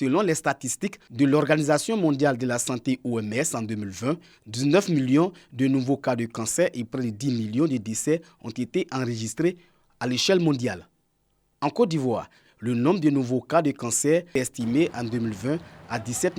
Selon les statistiques de l'Organisation mondiale de la santé OMS en 2020, 19 millions de nouveaux cas de cancer et près de 10 millions de décès ont été enregistrés à l'échelle mondiale. En Côte d'Ivoire, le nombre de nouveaux cas de cancer est estimé en 2020 à 17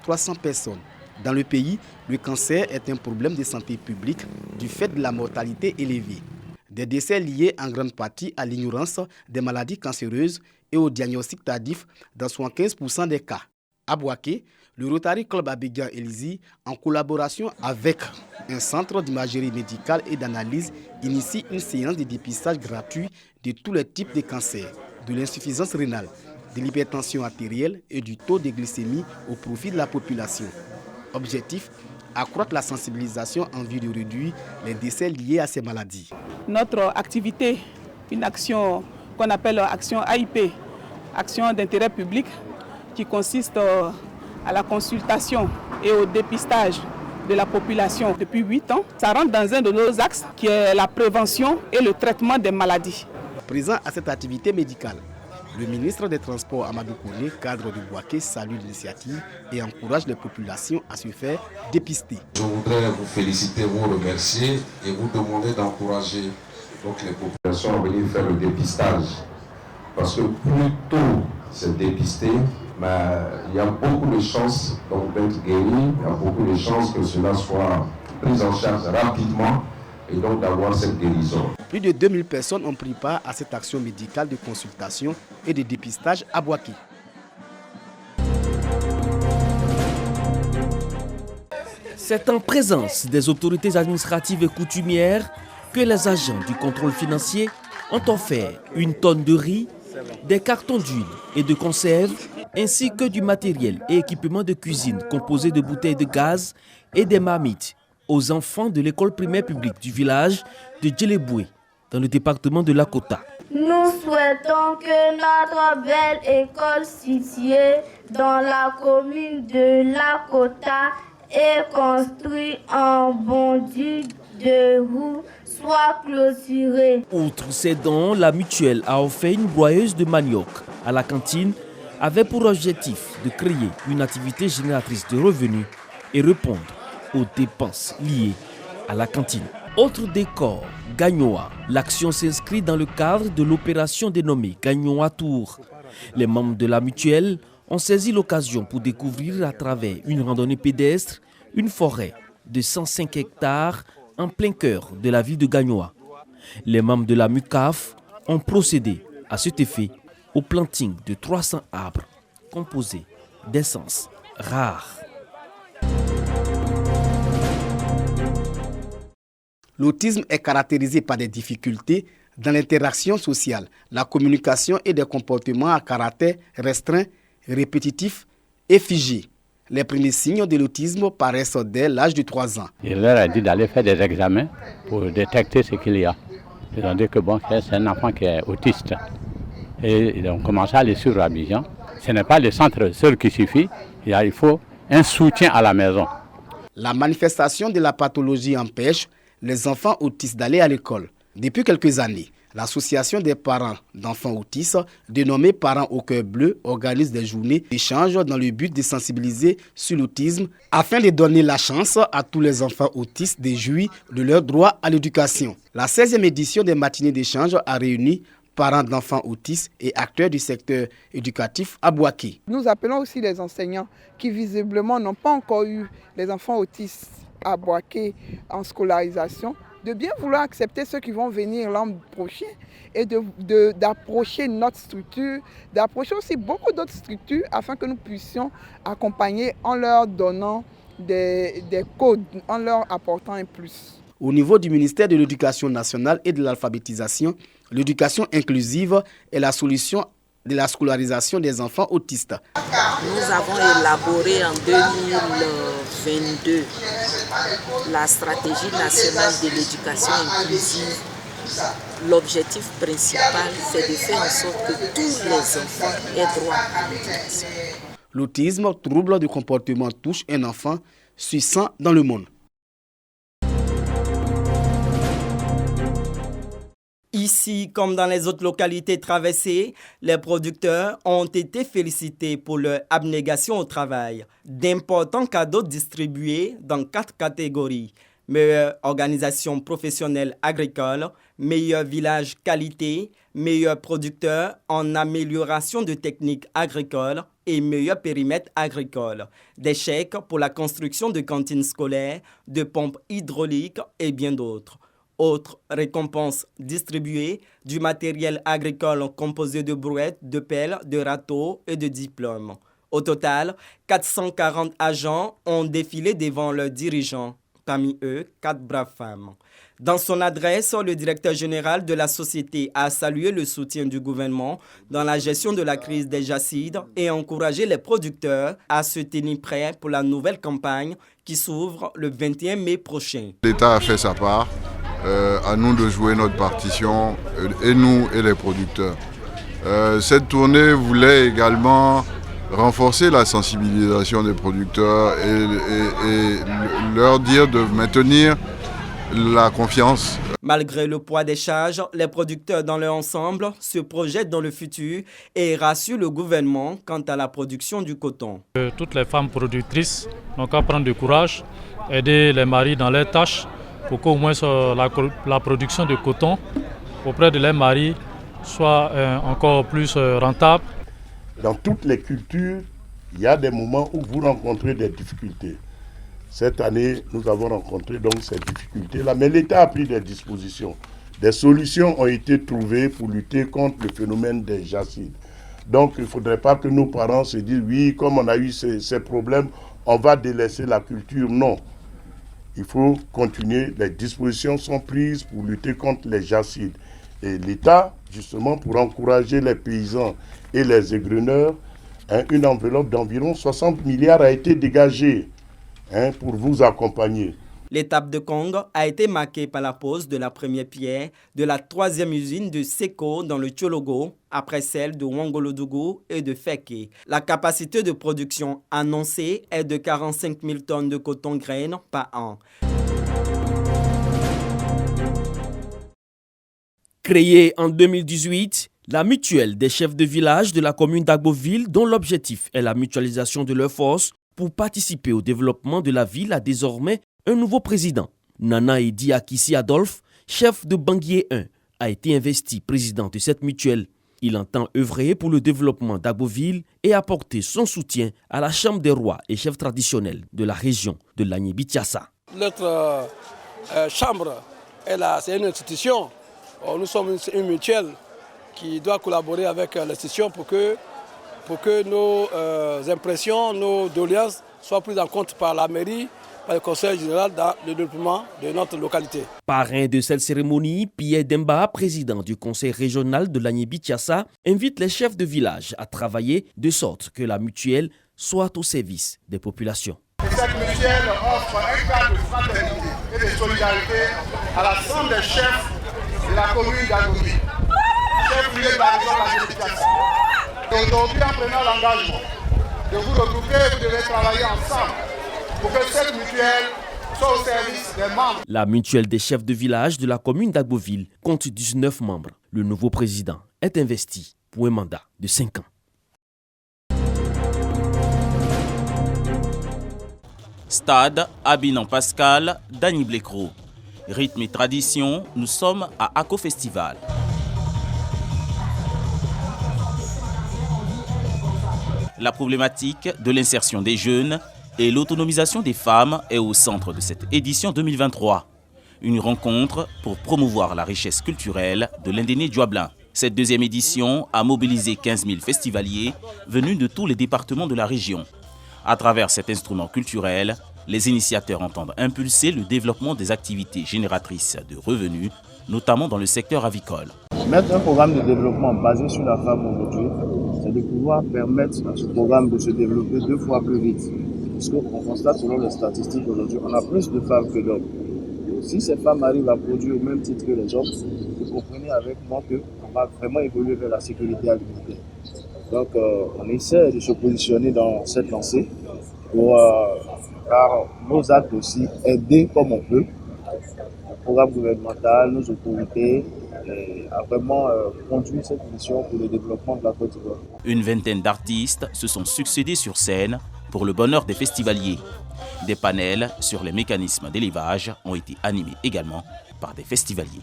300 personnes. Dans le pays, le cancer est un problème de santé publique du fait de la mortalité élevée. Des décès liés en grande partie à l'ignorance des maladies cancéreuses et au diagnostic tardif dans 75% des cas. À Bouaké, le Rotary Club Abidjan Elizi, en collaboration avec un centre d'imagerie médicale et d'analyse, initie une séance de dépistage gratuit de tous les types de cancers, de l'insuffisance rénale, de l'hypertension artérielle et du taux de glycémie au profit de la population. Objectif, accroître la sensibilisation en vue de réduire les décès liés à ces maladies. Notre activité, une action qu'on appelle action AIP, action d'intérêt public, qui consiste à la consultation et au dépistage de la population depuis 8 ans. Ça rentre dans un de nos axes qui est la prévention et le traitement des maladies. Présent à cette activité médicale, le ministre des Transports Amadou Kone, cadre de Bouaké, salue l'initiative et encourage les populations à se faire dépister. Je voudrais vous féliciter, vous remercier et vous demander d'encourager les populations à venir faire le dépistage. Parce que plus tôt c'est dépisté, il y a beaucoup de chances d'être guéri, il y a beaucoup de chances que cela soit pris en charge rapidement et donc d'avoir cette guérison. Plus de 2000 personnes ont pris part à cette action médicale de consultation et de dépistage à Bouaké. C'est en présence des autorités administratives et coutumières que les agents du contrôle financier ont offert une tonne de riz, des cartons d'huile et de conserve, ainsi que du matériel et équipements de cuisine composés de bouteilles de gaz et des marmites aux enfants de l'école primaire publique du village de Djeleboué, dans le département de Lakota. Nous souhaitons que notre belle école située dans la commune de Lakota et construite en bordure de roue soit clôturée. Outre ces dons, la mutuelle a offert une broyeuse de manioc à la cantine avec pour objectif de créer une activité génératrice de revenus et répondre aux dépenses liées à la cantine. Autre décor, Gagnoa. L'action s'inscrit dans le cadre de l'opération dénommée Gagnoa Tour. Les membres de la mutuelle ont saisi l'occasion pour découvrir à travers une randonnée pédestre une forêt de 105 hectares en plein cœur de la ville de Gagnoa. Les membres de la MUCAF ont procédé à cet effet au planting de 300 arbres composés d'essences rares. L'autisme est caractérisé par des difficultés dans l'interaction sociale, la communication et des comportements à caractère restreint, répétitif et figé. Les premiers signes de l'autisme paraissent dès l'âge de 3 ans. Il leur a dit d'aller faire des examens pour détecter ce qu'il y a. Ils ont dit que c'est un enfant qui est autiste. Et ils ont commencé à aller sur Abidjan. Ce n'est pas le centre seul qui suffit, il faut un soutien à la maison. La manifestation de la pathologie empêche les enfants autistes d'aller à l'école. Depuis quelques années, l'association des parents d'enfants autistes, dénommée Parents au cœur bleu, organise des journées d'échange dans le but de sensibiliser sur l'autisme afin de donner la chance à tous les enfants autistes de jouir de leur droit à l'éducation. La 16e édition des matinées d'échange a réuni parents d'enfants autistes et acteurs du secteur éducatif à Bouaké. Nous appelons aussi les enseignants qui visiblement n'ont pas encore eu les enfants autistes à Bouaké en scolarisation, de bien vouloir accepter ceux qui vont venir l'an prochain et d'approcher notre structure, d'approcher aussi beaucoup d'autres structures afin que nous puissions accompagner en leur donnant des codes, en leur apportant un plus. Au niveau du ministère de l'Éducation nationale et de l'alphabétisation, l'éducation inclusive est la solution de la scolarisation des enfants autistes. Nous avons élaboré en 2022 la stratégie nationale de l'éducation inclusive. L'objectif principal, c'est de faire en sorte que tous les enfants aient droit à l'éducation. L'autisme, trouble du comportement, touche un enfant sur 100 dans le monde. Ici, comme dans les autres localités traversées, les producteurs ont été félicités pour leur abnégation au travail. D'importants cadeaux distribués dans 4 catégories. Meilleure organisation professionnelle agricole, meilleur village qualité, meilleur producteur en amélioration de techniques agricoles et meilleur périmètre agricole. Des chèques pour la construction de cantines scolaires, de pompes hydrauliques et bien d'autres. Autres récompenses distribuées, du matériel agricole composé de brouettes, de pelles, de râteaux et de diplômes. Au total, 440 agents ont défilé devant leurs dirigeants. Parmi eux, 4 braves femmes. Dans son adresse, le directeur général de la société a salué le soutien du gouvernement dans la gestion de la crise des jacides et encouragé les producteurs à se tenir prêts pour la nouvelle campagne qui s'ouvre le 21 mai prochain. L'État a fait sa part, à nous de jouer notre partition, et nous et les producteurs. Cette tournée voulait également renforcer la sensibilisation des producteurs et leur dire de maintenir la confiance. Malgré le poids des charges, les producteurs dans leur ensemble se projettent dans le futur et rassurent le gouvernement quant à la production du coton. Toutes les femmes productrices n'ont qu'à prendre du courage, aider les maris dans leurs tâches pour qu'au moins la production de coton auprès de leurs maris soit encore plus rentable. Dans toutes les cultures, il y a des moments où vous rencontrez des difficultés. Cette année, nous avons rencontré donc ces difficultés-là, mais l'État a pris des dispositions. Des solutions ont été trouvées pour lutter contre le phénomène des jacides. Donc, il ne faudrait pas que nos parents se disent, oui, comme on a eu ces problèmes, on va délaisser la culture. Non. Il faut continuer. Les dispositions sont prises pour lutter contre les jacides. Et l'État, justement, pour encourager les paysans et les égreneurs, une enveloppe d'environ 60 milliards a été dégagée pour vous accompagner. L'étape de Kong a été marquée par la pose de la première pierre de la 3e usine de Seko dans le Tchologo, après celle de Wangolodougou et de Feke. La capacité de production annoncée est de 45 000 tonnes de coton graines par an. Créée en 2018, la mutuelle des chefs de village de la commune d'Agboville, dont l'objectif est la mutualisation de leurs forces pour participer au développement de la ville, a désormais un nouveau président. Nana Edi Akissi Adolphe, chef de Banguier 1, a été investi président de cette mutuelle. Il entend œuvrer pour le développement d'Agboville et apporter son soutien à la Chambre des rois et chefs traditionnels de la région de l'Agné-Bichiassa. Notre chambre, c'est une institution. Nous sommes une mutuelle qui doit collaborer avec l'institution pour que nos impressions, nos doléances soient prises en compte par la mairie, par le conseil général dans le développement de notre localité. Parrain de cette cérémonie, Pierre Demba, président du conseil régional de l'Agné-Bichiassa, invite les chefs de village à travailler de sorte que la mutuelle soit au service des populations. Cette mutuelle offre un cadre de fraternité et de solidarité à l'ensemble des chefs de la commune d'Agboville, chefs liés de la région de l'Agné-Bichiassa. Aujourd'hui, en prenant l'engagement de vous regrouper, vous devez travailler ensemble pour que cette mutuelle soit au service des membres. La mutuelle des chefs de village de la commune d'Agboville compte 19 membres. Le nouveau président est investi pour un mandat de 5 ans. Stade Abinan Pascal, Dany Blecro. Rythme et tradition, nous sommes à Ako Festival. La problématique de l'insertion des jeunes et l'autonomisation des femmes est au centre de cette édition 2023. Une rencontre pour promouvoir la richesse culturelle de l'Indéné Dioablin. Cette deuxième édition a mobilisé 15 000 festivaliers venus de tous les départements de la région. À travers cet instrument culturel, les initiateurs entendent impulser le développement des activités génératrices de revenus, notamment dans le secteur avicole. Mettre un programme de développement basé sur la femme aujourd'hui, c'est de pouvoir permettre à ce programme de se développer 2 fois plus vite. Parce qu'on constate selon les statistiques aujourd'hui, on a plus de femmes que d'hommes. Si ces femmes arrivent à produire au même titre que les hommes, vous comprenez avec moi qu'on va vraiment évoluer vers la sécurité alimentaire. Donc on essaie de se positionner dans cette lancée pour, par nos actes aussi, aider comme on peut programme gouvernemental, nos autorités, a vraiment conduit cette mission pour le développement de la Côte d'Ivoire. Une vingtaine d'artistes se sont succédés sur scène pour le bonheur des festivaliers. Des panels sur les mécanismes d'élevage ont été animés également par des festivaliers.